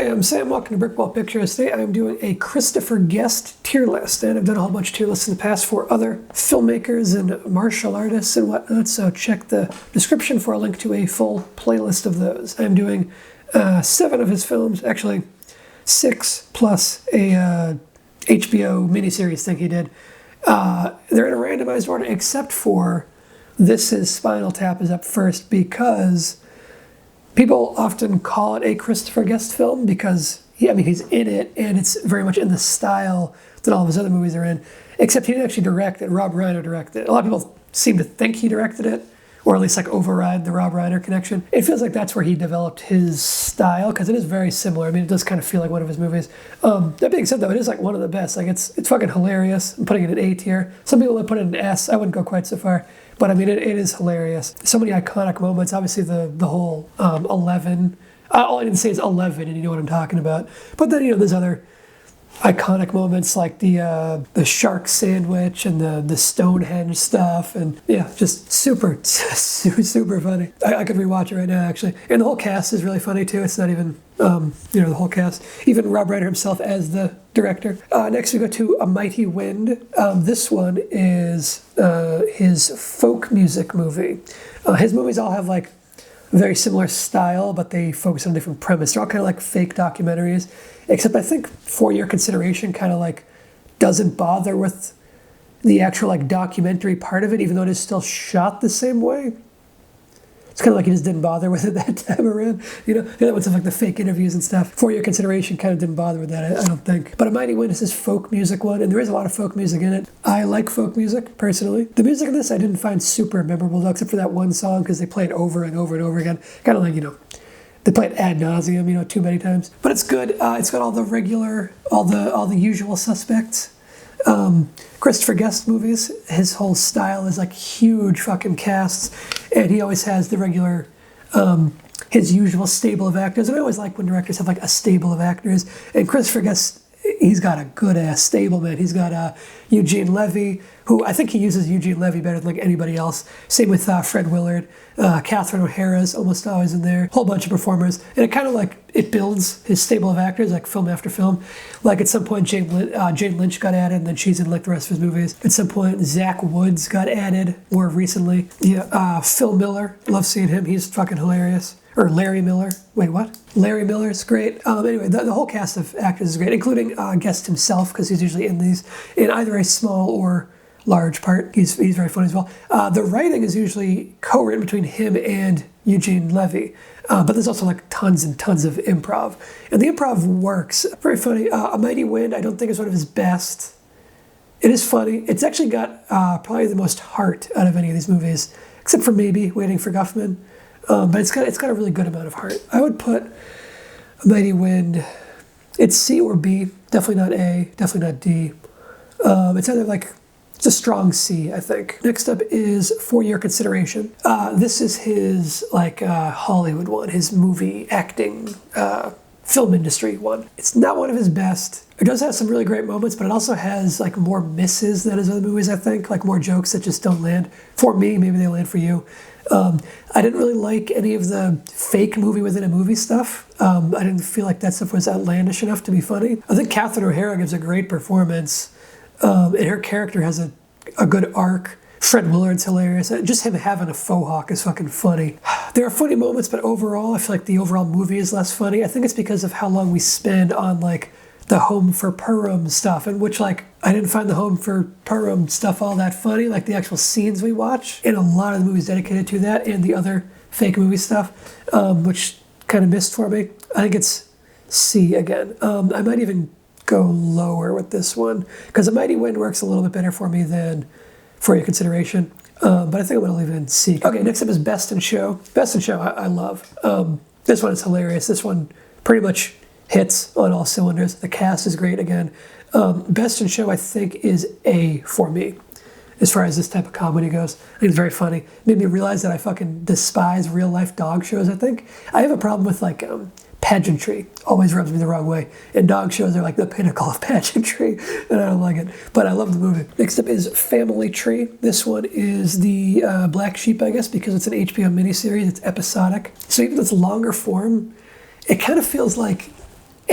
Hi, I'm Sam. Welcome to Brickwall Pictures. Today I'm doing a Christopher Guest tier list, and I've done a whole bunch of tier lists in the past for other filmmakers and martial artists and whatnot, so check the description for a link to a full playlist of those. I'm doing 7 of his films, actually 6 plus a HBO miniseries thing he did. They're in a randomized order, except for This Is Spinal Tap is up first because people often call it a Christopher Guest film because, he's in it and it's very much in the style that all of his other movies are in, except he didn't actually direct it. Rob Reiner directed it. A lot of people seem to think he directed it, or at least like override the Rob Reiner connection. It feels like that's where he developed his style because it is very similar. It does kind of feel like one of his movies. That being said, though, it is like one of the best. Like it's fucking hilarious. I'm putting it in A tier. Some people would put it in S. I wouldn't go quite so far. But it is hilarious. So many iconic moments. Obviously, the whole 11. All I didn't say is 11, and you know what I'm talking about. But then there's other iconic moments like the shark sandwich and the Stonehenge stuff, and just super funny. I could rewatch it right now actually, and the whole cast is really funny too. It's not even the whole cast, even Rob Reiner himself as the director. Next we go to A Mighty Wind. This one is his folk music movie. His movies all have like very similar style, but they focus on a different premise. They're all kind of like fake documentaries, except I think For Your Consideration kind of like doesn't bother with the actual like documentary part of it, even though it is still shot the same way. It's kind of like he just didn't bother with it that time around. That one's like the fake interviews and stuff. For Your Consideration kind of didn't bother with that, I don't think. But A Mighty Wind is his folk music one, and there is a lot of folk music in it. I like folk music, personally. The music in this I didn't find super memorable, though, except for that one song, because they play it over and over and over again. Kind of like, they play it ad nauseum, too many times. But it's good. It's got all the regular, all the usual suspects. Christopher Guest movies, his whole style is like huge fucking casts, and he always has the regular, his usual stable of actors. And I always like when directors have like a stable of actors. And Christopher Guest, he's got a good ass stable, man. He's got Eugene Levy, who I think he uses Eugene Levy better than like anybody else. Same with Fred Willard. Catherine O'Hara's almost always in there. Whole bunch of performers. And it kind of like, it builds his stable of actors like film after film. Like at some point Jane Lynch got added, and then she's in like the rest of his movies. At some point Zach Woods got added more recently. Phil Miller, love seeing him. He's fucking hilarious. Or Larry Miller. Wait, what? Larry Miller's great. Anyway, the whole cast of actors is great, including Guest himself, because he's usually in these in either a small or large part. He's very funny as well. The writing is usually co-written between him and Eugene Levy, but there's also like tons and tons of improv, and the improv works. Very funny. A Mighty Wind, I don't think is one of his best. It is funny. It's actually got probably the most heart out of any of these movies, except for maybe Waiting for Guffman. But it's got a really good amount of heart. I would put A Mighty Wind, it's C or B, definitely not A, definitely not D. It's either like, it's a strong C, I think. Next up is For Your Consideration. This is his like Hollywood one, his movie acting film industry one. It's not one of his best. It does have some really great moments, but it also has like more misses than his other movies, I think, like more jokes that just don't land. For me, maybe they land for you. I didn't really like any of the fake movie within a movie stuff. I didn't feel like that stuff was outlandish enough to be funny. I think Catherine O'Hara gives a great performance, and her character has a good arc. Fred Willard's hilarious. Just him having a faux hawk is fucking funny. There are funny moments, but overall, I feel like the overall movie is less funny. I think it's because of how long we spend on like the Home for Purim stuff, and which like I didn't find the Home for Purim stuff all that funny, like the actual scenes we watch, and a lot of the movies dedicated to that and the other fake movie stuff, which kind of missed for me. I think it's C again. I might even go lower with this one because A Mighty Wind works a little bit better for me than For Your Consideration, but I think I'm going to leave it in C. Okay, next up is Best in Show. Best in Show I love. This one is hilarious. This one pretty much hits on all cylinders. The cast is great again. Best in Show, I think, is A for me as far as this type of comedy goes. I think it's very funny. Made me realize that I fucking despise real life dog shows, I think. I have a problem with like pageantry. Always rubs me the wrong way. And dog shows are like the pinnacle of pageantry, and I don't like it. But I love the movie. Next up is Family Tree. This one is the black sheep, I guess, because it's an HBO miniseries. It's episodic. So even though it's longer form, it kind of feels like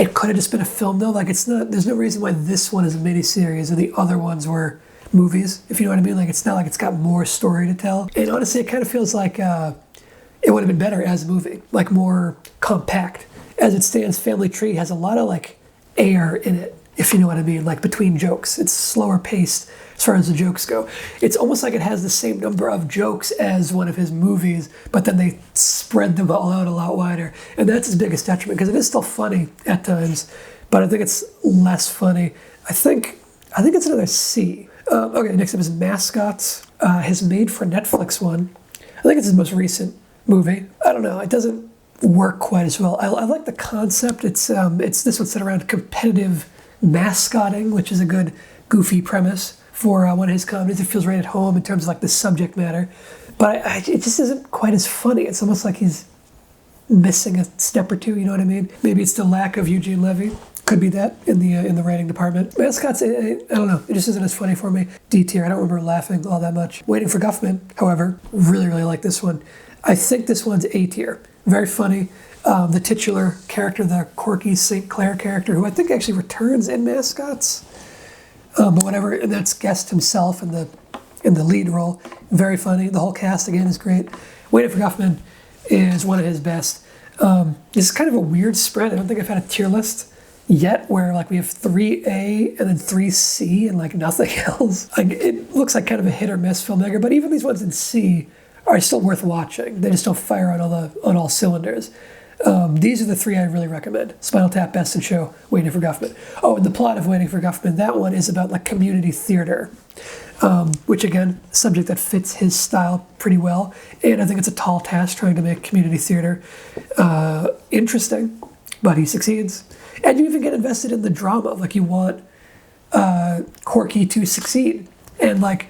it could have just been a film though. Like it's not, there's no reason why this one is a miniseries and the other ones were movies, if you know what I mean. Like it's not like it's got more story to tell. And honestly, it kind of feels like it would have been better as a movie, like more compact. As it stands, Family Tree has a lot of like air in it, if you know what I mean, like between jokes. It's slower paced as far as the jokes go. It's almost like it has the same number of jokes as one of his movies, but then they spread them all out a lot wider. And that's his biggest detriment, because it is still funny at times, but I think it's less funny. I think it's another C. Okay, next up is Mascots, his made-for-Netflix one. I think it's his most recent movie. I don't know, it doesn't work quite as well. I like the concept. It's this one's set around competitive mascotting, which is a good goofy premise for one of his comedies. It feels right at home in terms of like the subject matter, but it just isn't quite as funny. It's almost like he's missing a step or two, you know what I mean? Maybe it's the lack of Eugene Levy. Could be that in the writing department. Mascots, I don't know, it just isn't as funny for me. D tier, I don't remember laughing all that much. Waiting for Guffman, however, really like this one. I think this one's A tier. Very funny. The titular character, the quirky St. Clair character, who I think actually returns in Mascots, but whatever, and that's Guest himself in the lead role. Very funny. The whole cast again is great. Waiting for Guffman is one of his best. This is kind of a weird spread. I don't think I've had a tier list yet where like we have 3A and then 3C and like nothing else. Like it looks like kind of a hit or miss filmmaker, but even these ones in C are still worth watching. They just don't fire on all cylinders. These are the three I really recommend. Spinal Tap, Best in Show, Waiting for Guffman. Oh, and the plot of Waiting for Guffman, that one is about like community theater, which again, subject that fits his style pretty well. And I think it's a tall task trying to make community theater interesting, but he succeeds. And you even get invested in the drama. Like you want Corky to succeed. And like,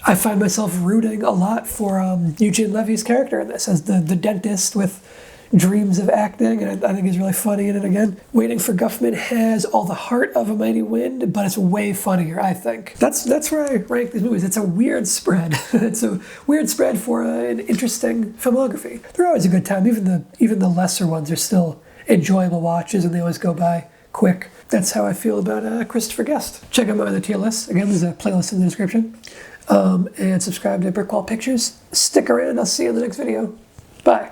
I find myself rooting a lot for Eugene Levy's character in this as the dentist with dreams of acting, and I think he's really funny in it again. Waiting for Guffman has all the heart of A Mighty Wind, but it's way funnier, I think. That's where I rank these movies. It's a weird spread. It's a weird spread for an interesting filmography. They're always a good time. Even the lesser ones are still enjoyable watches, and they always go by quick. That's how I feel about Christopher Guest. Check out my other tier lists. Again, there's a playlist in the description. And subscribe to Brickwall Pictures. Stick around. I'll see you in the next video. Bye.